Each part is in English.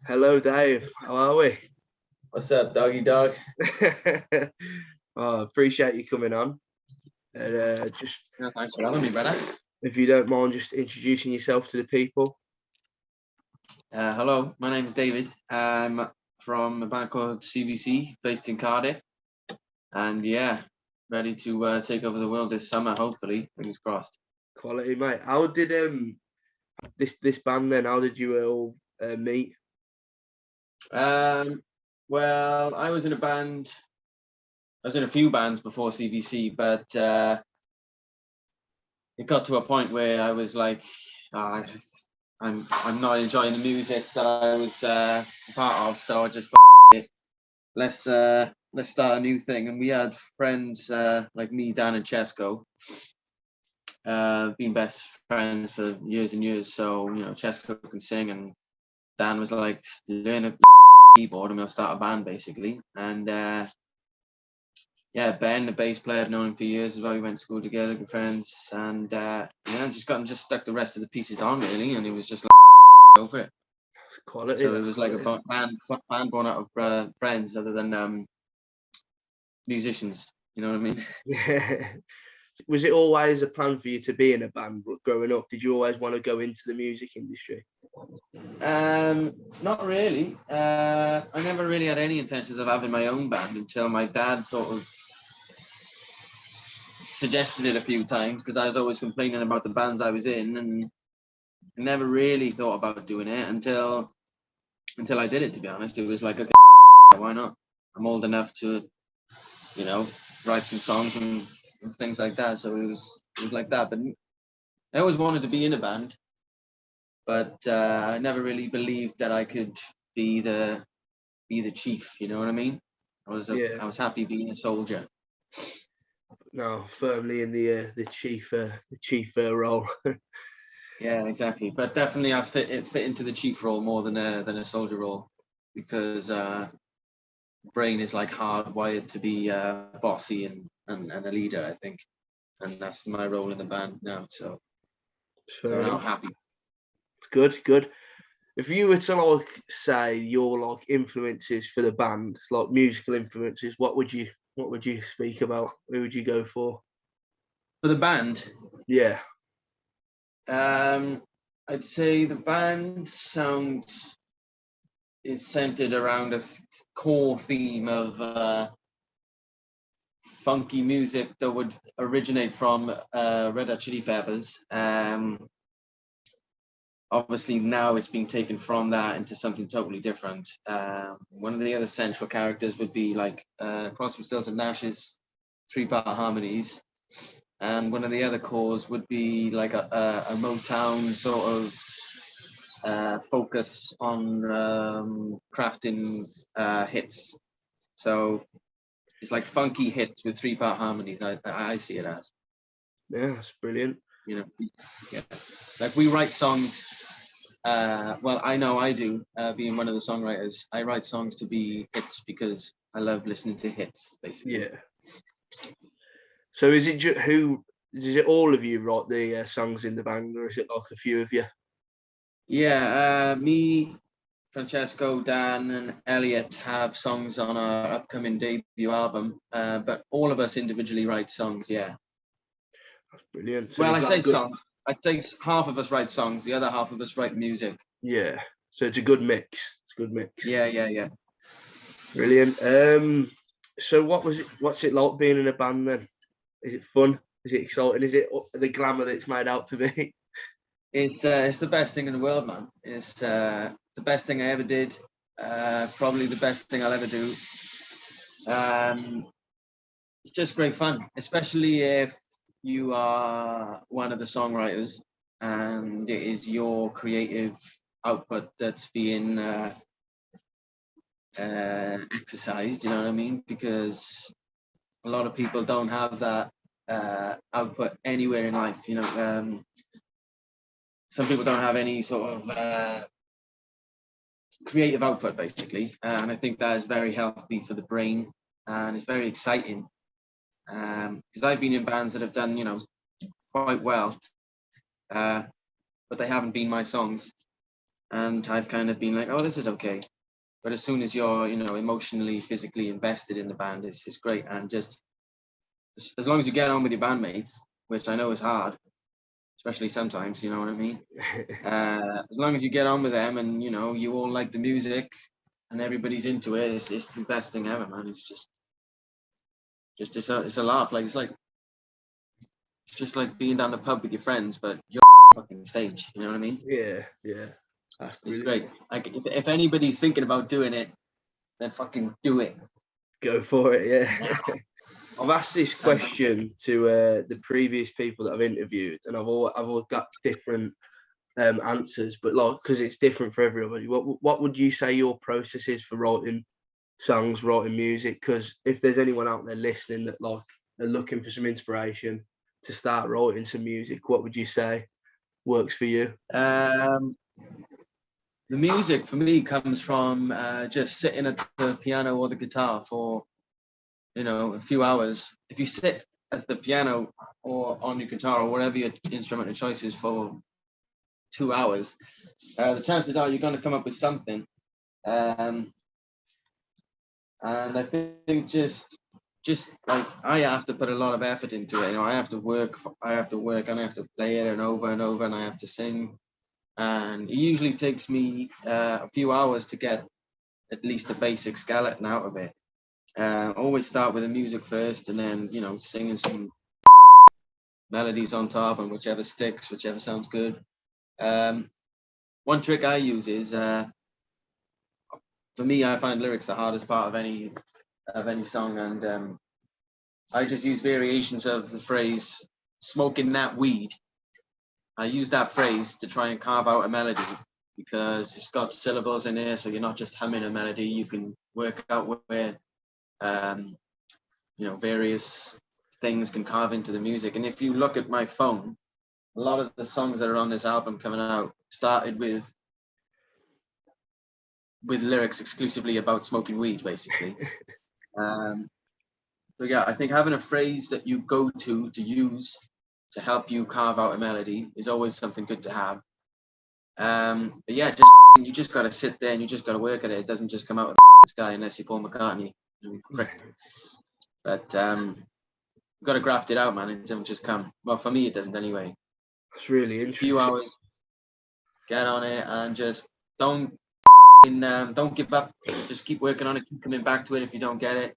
Hello, Dave. How are we? What's up, doggy dog? Appreciate you coming on. Just Yeah, thanks for having me, brother. if you don't mind, just introducing yourself to the people. Hello, my name is David. I'm from a band called CVC, based in Cardiff, and yeah, ready to take over the world this summer. Hopefully, fingers crossed. Quality, mate. How did this band then? How did you all meet? Well, I was in a band. I was in a few bands before CVC, but it got to a point where I was like, "Ah, I'm not enjoying the music that I was part of, so I just thought, let's start a new thing. And we had friends like me, Dan, and Chesko, been best friends for years and years. So Chesko can sing, and Dan was like, learn a keyboard, and we'll start a band basically. And yeah, Ben, the bass player, I've known him for years as well. We went to school together, good friends, and just stuck the rest of the pieces on really, and it was just like go for it. Quality. So it was like a band born out of friends, other than musicians. You know what I mean? Yeah. Was it always a plan for you to be in a band growing up? Did you always want to go into the music industry? Not really. I never really had any intentions of having my own band until my dad sort of suggested it a few times, because I was always complaining about the bands I was in, and I never really thought about doing it until I did it. To be honest, it was like, okay, why not? I'm old enough to, write some songs and things like that. So it was like that. But I always wanted to be in a band, but I never really believed that I could be the chief. You know what I mean? I was happy being a soldier. No, firmly in the chief role. Yeah, exactly. But definitely, I fit into the chief role more than a soldier role, because brain is like hardwired to be bossy and a leader, I think, and that's my role in the band now. So I'm happy. Good. If you were to like say your like influences for the band, like musical influences, what would you speak about? Who would you go for? For the band, Yeah. I'd say the band sound is centered around a core theme of funky music that would originate from Red Hot Chili Peppers. Obviously now it's been taken from that into something totally different. One of the other central characters would be like Crosby, Stills and Nash's 3-part harmonies, and one of the other cores would be like a Motown sort of focus on crafting hits. So it's like funky hits with 3-part harmonies. I see it as. Yeah, that's brilliant. Yeah, like we write songs. Well, I know I do. Being one of the songwriters, I write songs to be hits because I love listening to hits, basically. Yeah. So is it all of you write the songs in the band, or is it like a few of you? Yeah, me, Francesco, Dan, and Elliot have songs on our upcoming debut album, but all of us individually write songs. Yeah. That's brilliant. So well, I say songs. I think half of us write songs, the other half of us write music. Yeah. So it's a good mix. It's a good mix. Yeah. Brilliant. So what's it like being in a band then? Is it fun? Is it exciting? Is it the glamour that it's made out to be? It's the best thing in the world, man. It's the best thing I ever did. Probably the best thing I'll ever do. It's just great fun, especially if you are one of the songwriters and it is your creative output that's being exercised. You know what I mean? Because a lot of people don't have that output anywhere in life. Some people don't have any sort of creative output, basically, and I think that is very healthy for the brain, and it's very exciting, because I've been in bands that have done quite well, but they haven't been my songs. and I've kind of been like, oh, this is okay. But as soon as you're, emotionally, physically invested in the band, it's great. And just as long as you get on with your bandmates, which I know is hard, especially sometimes, you know what I mean? As long as you get on with them and, you all like the music and everybody's into it, it's the best thing ever, man. It's it's a laugh. Like, it's just like being down the pub with your friends, but you're fucking stage, you know what I mean? Yeah. That's It's brilliant. great. Like, if anybody's thinking about doing it, then fucking do it. Go for it, yeah. I've asked this question to the previous people that I've interviewed, and I've all got different answers, but like, because it's different for everybody. What would you say your process is for writing songs, writing music? Because if there's anyone out there listening that like are looking for some inspiration to start writing some music, what would you say works for you? The music for me comes from just sitting at the piano or the guitar for, a few hours. If you sit at the piano or on your guitar or whatever your instrument of choice is for 2 hours, the chances are you're going to come up with something. And I think just like I have to put a lot of effort into it. I have to work and I have to play it and over, and I have to sing. And it usually takes me a few hours to get at least a basic skeleton out of it. Always start with the music first, and then singing some melodies on top, and whichever sticks, whichever sounds good. One trick I use is, for me, I find lyrics the hardest part of any song, and I just use variations of the phrase "smoking that weed." I use that phrase to try and carve out a melody, because it's got syllables in there, so you're not just humming a melody. You can work out where various things can carve into the music. And if you look at my phone, a lot of the songs that are on this album coming out started with lyrics exclusively about smoking weed, basically. So yeah, I think having a phrase that you go to use to help you carve out a melody is always something good to have. But yeah, you just got to sit there and you just got to work at it. It doesn't just come out of the sky unless you're Paul McCartney. But you've got to graft it out, man. It doesn't just come. Well, for me, it doesn't anyway. It's really interesting. A few hours, get on it, and just don't give up. Just keep working on it. Keep coming back to it if you don't get it,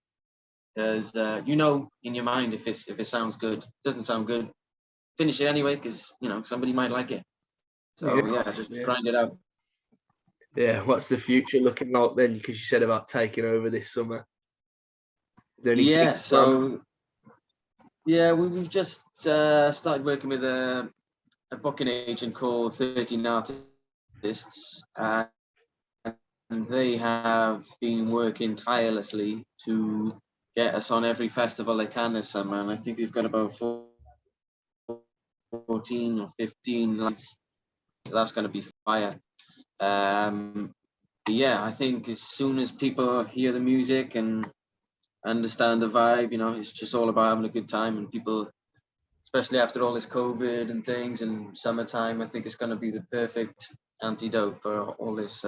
because in your mind if it sounds good. It doesn't sound good, finish it anyway, because somebody might like it. So just grind it out. Yeah, what's the future looking like then? Because you said about taking over this summer. Yeah, so we've just started working with a booking agent called 13 Artists, and they have been working tirelessly to get us on every festival they can this summer, and I think we've got about 14 or 15 lights. So that's going to be fire. But yeah, I think as soon as people hear the music and understand the vibe, it's just all about having a good time, and people, especially after all this COVID and things and summertime, I think it's going to be the perfect antidote for all this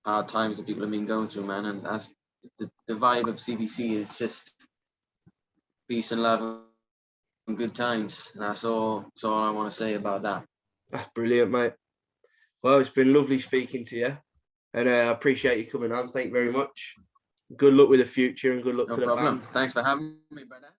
hard times that people have been going through, man. And that's the vibe of CVC is just peace and love and good times. And that's all I want to say about that. That's brilliant, mate. Well, it's been lovely speaking to you, and I appreciate you coming on. Thank you very much. Good luck with the future, and good luck to the band. Thanks for having me, brother.